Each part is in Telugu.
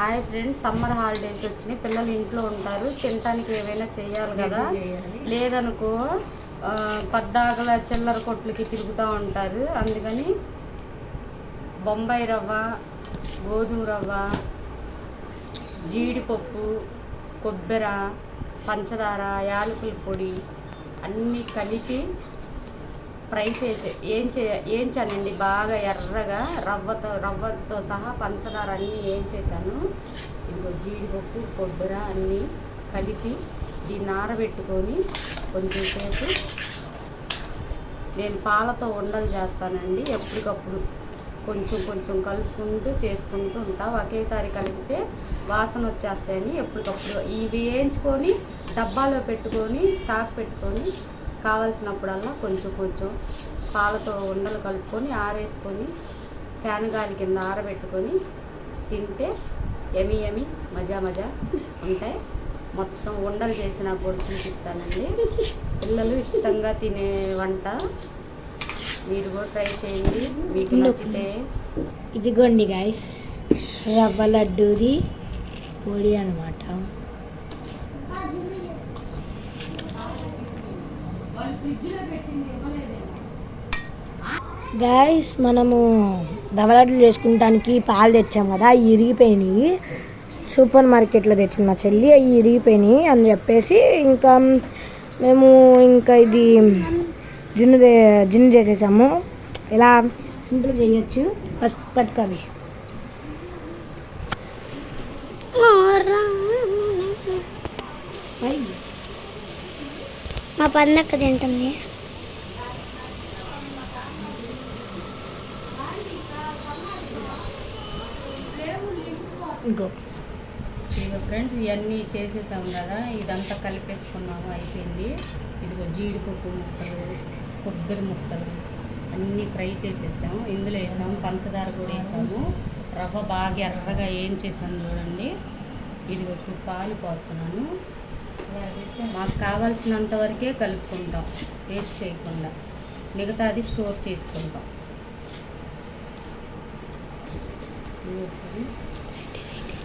హాయ్ ఫ్రెండ్స్, సమ్మర్ హాలిడేస్ వచ్చినాయి. పిల్లలు ఇంట్లో ఉంటారు, తినడానికి ఏమైనా చేయాలి కదా. లేదనుకో పద్దాకల చిల్లర కొట్లకి తిరుగుతూ ఉంటారు. అందుకని బొంబాయి రవ్వ, గోధుమ రవ్వ, జీడిపప్పు, కొబ్బరి, పంచదార, యాలకుల పొడి అన్నీ కలిపి ఫ్రై చేసి ఏంచానండి. బాగా ఎర్రగా రవ్వతో సహా పంచదార అన్నీ ఏంచేసాను. ఇదిగో జీడిపప్పు, కొబ్బరి అన్నీ కలిపి దీన్ని ఆరబెట్టుకొని కొంచెం సేపు నేను పాలతో ఉండలు చేస్తానండి. ఎప్పటికప్పుడు కొంచెం కలుపుకుంటూ చేసుకుంటూ ఉంటా. ఒకేసారి కలిపితే వాసన వచ్చేస్తాయని ఎప్పటికప్పుడు ఇవి వేయించుకొని డబ్బాలో పెట్టుకొని స్టాక్ పెట్టుకొని కావాల్సినప్పుడల్లా కొంచెం పాలతో ఉండలు కలుపుకొని ఆరేసుకొని ఫ్యాన్ గాలి కింద ఆరబెట్టుకొని తింటే యమీ మజా ఉంటాయి. మొత్తం ఉండలు చేసి నాకు కూడా చూపిస్తానండి. పిల్లలు ఇష్టంగా తినే వంట మీరు కూడా ట్రై చేయండి, మీకు నచ్చితే. ఇదిగోండి గైస్, రవ్వ లడ్డూది పొడి అనమాట. గైస్, మనము రవ్వ లడ్డూలు చేసుకుంటానికి పాలు తెచ్చాం కదా, అవి ఇరిగిపోయినాయి. సూపర్ మార్కెట్లో తెచ్చింది మా చెల్లి, అవి ఇరిగిపోయినాయి అని చెప్పేసి ఇంకా మేము ఇది జున్ను చేసేసాము. ఇలా సింపుల్ చేయొచ్చు. ఫస్ట్ పట్టుకవి మా పందక్క తింటుంది. ఇదిగో ఫ్రెండ్స్, ఇవన్నీ చేసేసాము కదా, ఇదంతా కలిపేసుకున్నాము, అయిపోయింది. ఇదిగో జీడిపప్పు ముక్కలు, కొబ్బరి ముక్కలు అన్నీ ఫ్రై చేసేసాము. ఇందులో వేసాము, పంచదార కూడా వేసాము. రవ్వ బాగా ఎర్రగా వేయించేసాను చూడండి. ఇదిగో ఇప్పుడు పాలు పోస్తున్నాను. మాకు కావాల్సినంత వరకే కలుపుకుంటాం, వేస్ట్ చేయకుండా. మిగతాది స్టోర్ చేసుకుంటాం.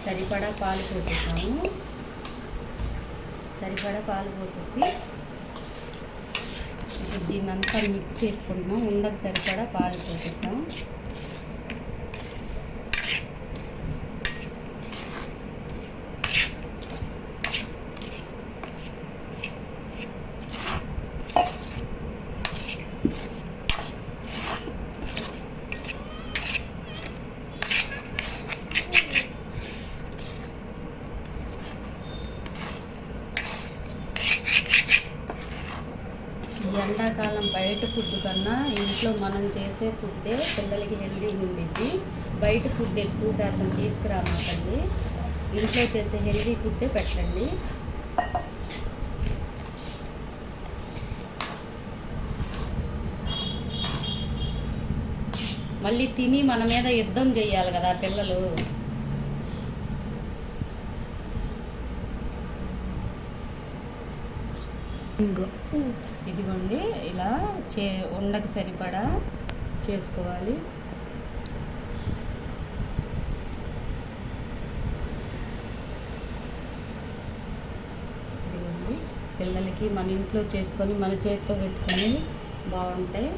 సరిపడా పాలు పోసేసాము. ఇప్పుడు దీన్ని అంతా మిక్స్ చేసుకుంటున్నాం. ఉండకు సరిపడా పాలు పోసేసాం. ఎండాకాలం బయట ఫుడ్ కన్నా ఇంట్లో మనం చేసే ఫుడ్డే పిల్లలకి హెల్దీగా ఉండిద్ది. బయట ఫుడ్ ఎక్కువ శాతం తీసుకురామాకండి, ఇంట్లో చేసే హెల్దీ ఫుడ్డే పెట్టండి. మళ్ళీ తిని మన మీద యుద్ధం చేయాలి కదా పిల్లలు. ఇదిగోండి, ఇలా ఉండకి సరిపడా చేసుకోవాలి. ఇదిగోండి, పిల్లలకి మన ఇంట్లో చేసుకొని మన చేతితో పెట్టుకొని బాగుంటాయి.